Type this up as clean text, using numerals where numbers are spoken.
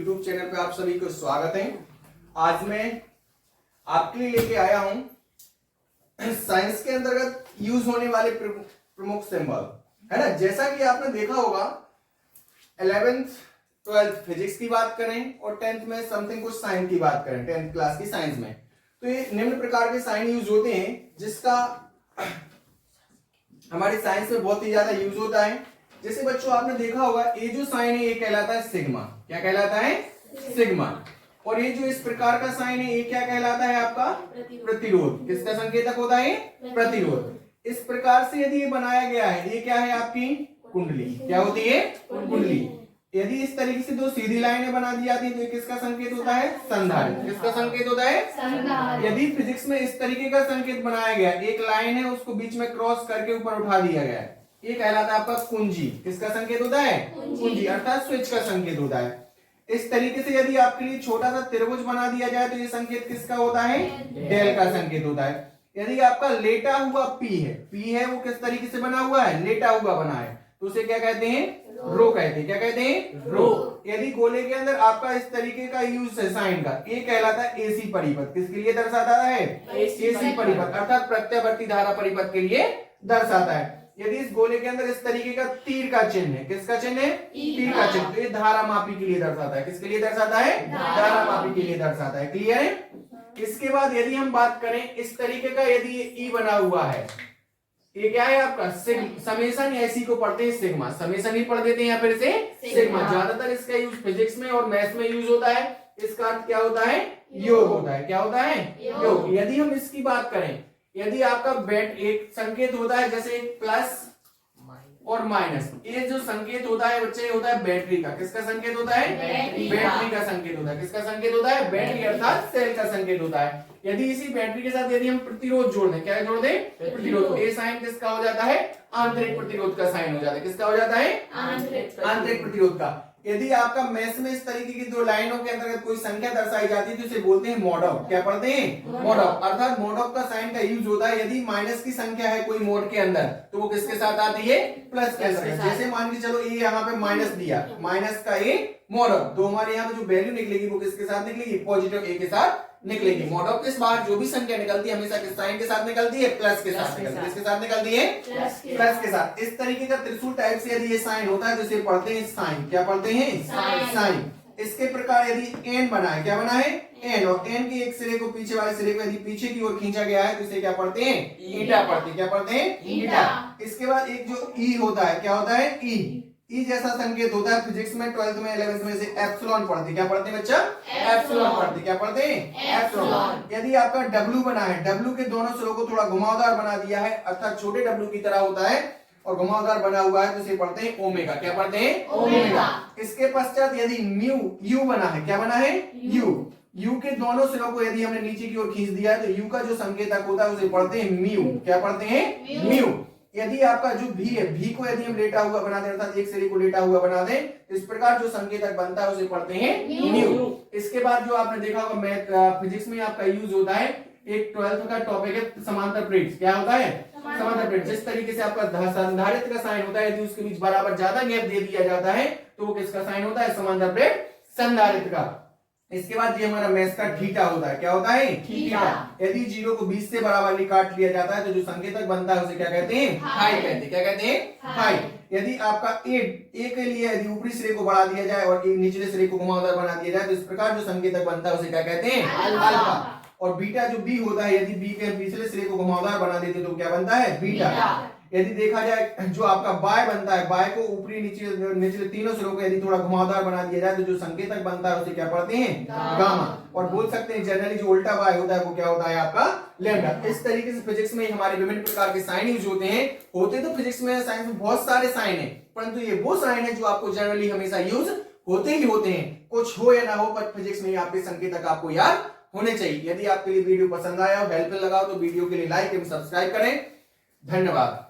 YouTube channel पे आप सभी को स्वागत है। आज मैं आपके लिए लेके आया हूं साइंस के अंतर्गत यूज होने वाले प्रमुख सिंबल, है ना। जैसा कि आपने देखा होगा 11th 12th फिजिक्स की बात करें और 10th में समथिंग कुछ साइन की बात करें, 10th क्लास की साइंस में, तो ये निम्न प्रकार के साइन यूज होते हैं जिसका हमारी साइंस में बहुत ही ज्यादा यूज होता है। जैसे बच्चों आपने देखा होगा ये जो साइन है ये कहलाता है सिग्मा। क्या कहलाता है? सिग्मा। और ये जो इस प्रकार का साइन है ये क्या कहलाता है? आपका प्रतिरोध। किसका संकेतक होता है? प्रतिरोध। इस प्रकार से यदि ये बनाया गया है, ये क्या है? आपकी कुंडली। क्या होती है? कुंडली। यदि इस तरीके से दो सीधी लाइनें बना दी जाती है तो ये किसका संकेत होता है? संधारित्र। किसका संकेत होता है? यदि फिजिक्स में इस तरीके का संकेत बनाया गया, एक लाइन है उसको बीच में क्रॉस करके ऊपर उठा दिया गया है, ये कहलाता है आपका कुंजी। किसका संकेत होता है? कुंजी, अर्थात स्विच का संकेत होता है। इस तरीके से यदि आपके लिए छोटा सा त्रिभुज बना दिया जाए तो ये संकेत किसका होता है? डेल का संकेत होता है। यदि आपका लेटा हुआ पी है वो किस तरीके से बना हुआ है? लेटा हुआ बना है, तो उसे क्या कहते हैं? रो कहते हैं। क्या कहते हैं? रो। यदि गोले के अंदर आपका इस तरीके का यूज है साइन का, ये कहलाता है एसी परिपथ। किसके लिए दर्शाता है? एसी परिपथ, अर्थात प्रत्यावर्ती धारा परिपथ के लिए दर्शाता है। यदि इस गोले के अंदर इस तरीके का तीर का चिन्ह है, किसका चिन्ह है? तीर का चिन्ह, तो ये धारामापी के लिए दर्शाता है। किसके लिए दर्शाता है? धारामापी के लिए दर्शाता है। क्लियर है? इसके बाद यदि हम बात करें इस तरीके का, यदि ये ई बना हुआ है, ये क्या है आपका? समेशन। ऐसी को पढ़ते हैं सिग्मा, समेशन ही पढ़ देते हैं या फिर से सिग्मा। ज्यादातर इसका यूज फिजिक्स में और मैथ्स में यूज होता है। इसका अर्थ क्या होता है? योग होता है। क्या होता है? योग। यदि हम इसकी बात करें, यदि आपका बेट एक संकेत होता है जैसे प्लस और माइनस, ये जो संकेत होता है बच्चे होता है बैटरी का। किसका संकेत होता है? बैटरी का संकेत होता है। किसका संकेत होता है? बैटरी, अर्थात सेल का संकेत होता है। यदि इसी बैटरी के साथ यदि हम प्रतिरोध जोड़ दें, क्या जोड़ दें? प्रतिरोध। ये साइन किसका हो जाता है? आंतरिक प्रतिरोध का साइन हो जाता है। किसका हो जाता है? आंतरिक प्रतिरोध का। यदि आपका मैथ्स में इस तरीके की दो लाइनों के अंतर्गत कोई संख्या दर्शाई जाती है तो इसे बोलते हैं मॉड ऑफ। क्या पढ़ते हैं? मॉड ऑफ, अर्थात मॉड ऑफ का साइन का यूज होता है यदि माइनस की संख्या है कोई मोड के अंदर तो वो किसके साथ आती है? प्लस के अंदर। जैसे मान के चलो ये यहाँ पे माइनस दिया, माइनस का ये मॉड ऑफ, तो हमारे यहाँ पे जो वैल्यू निकलेगी वो किसके साथ निकलेगी? पॉजिटिव ए के साथ निकलेगी। मॉड ऑफ के बाहर जो भी संख्या निकलती है हमेशा किस साइन के साथ निकलती है? प्लस के साथ निकलती है। किसके साथ निकलती है? प्लस के साथ। इस तरीके का त्रिशूल टाइप से यदि ये साइन होता है तो इसे पढ़ते हैं साइन। क्या पढ़ते हैं? साइन। इसके प्रकार यदि एन बना है, क्या बना है? एन, और एन के एक सिरे को पीछे वाले सिरे को यदि पीछे की ओर खींचा गया है तो इसे क्या पढ़ते हैं? ईटा पढ़ते हैं। क्या पढ़ते हैं? ईटा। इसके बाद एक जो ई होता है, क्या होता है? ई। ई जैसा संकेत होता है फिजिक्स में 12th में 11th में से एप्सिलॉन पढ़ते। क्या पढ़ते हैं बच्चा? एप्सिलॉन पढ़ते। क्या पढ़ते हैं? एप्सिलॉन। यदि आपका डब्ल्यू बना है, डब्ल्यू के दोनों सिरों को थोड़ा घुमावदार बना दिया है, अर्थात छोटे डब्ल्यू की तरह होता है और घुमावदार बना हुआ है तो इसे पढ़ते हैं ओमेगा। क्या पढ़ते हैं? ओमेगा। इसके पश्चात यदि म्यू, यू बना है, क्या बना है? यू। यू के दोनों सिरों को यदि हमने नीचे की ओर खींच दिया है तो यू का जो संकेतक होता है उसे पढ़ते हैं म्यू। क्या पढ़ते हैं? म्यू। यदि आपका जो भी है, भी को यदि हम लेटा हुआ बना दें, अर्थात एक सिरे को लेटा हुआ बना दें, इस प्रकार जो संकेतक बनता है उसे पढ़ते हैं न्यू। इसके बाद जो आपने देखा होगा मैथ फिजिक्स में आपका यूज होता है, एक 12th का टॉपिक है समांतर प्लेट्स। क्या होता है? समांतर प्लेट। जिस तरीके से आपका संधारित्र का साइन होता है यदि उसके बीच बराबर ज्यादा गैप दे दिया जाता है तो वो किसका साइन होता है? समांतर प्लेट संधारित्र का। इसके बाद ये हमारा मैथ्स का थीटा होता है। क्या होता है? थीटा। यदि 0 को 20 से बराबर काट लिया जाता है तो जो संकेतक बनता है उसे क्या कहते हैं? हाई कहते हैं। क्या कहते हैं? हाई। यदि आपका ए के लिए यदि ऊपरी सिरे को बढ़ा दिया जाए और निचले सिरे को घुमावदार बना दिया जाए तो इस प्रकार जो संकेतक बनता है उसे क्या कहते हैं? अल्फा। और बीटा जो बी होता है, यदि बी के पिछले सिरे को घुमावदार बना देते तो क्या बनता है? बीटा। यदि देखा जाए जो आपका बाय बनता है, बाय को ऊपरी निचले तीनों सिरों को यदि थोड़ा घुमावदार बना दिया जाए तो जो संकेतक बनता है उसे क्या पढ़ते हैं? गामा। और बोल सकते हैं जनरली जो उल्टा बाय होता है वो क्या होता है? आपका लैम्डा। इस तरीके से फिजिक्स में हमारे विभिन्न प्रकार के साइन यूज होते हैं। होते तो फिजिक्स में साइंस में बहुत सारे साइन है, परंतु ये वो साइन है जो आपको जनरली हमेशा यूज होते ही होते हैं। कुछ हो या ना हो पर फिजिक्स में आपके संकेतक आपको याद होने चाहिए। यदि आपके लिए वीडियो पसंद आया हो, हेल्पफुल लगा हो तो वीडियो के लिए लाइक एवं सब्सक्राइब करें। धन्यवाद।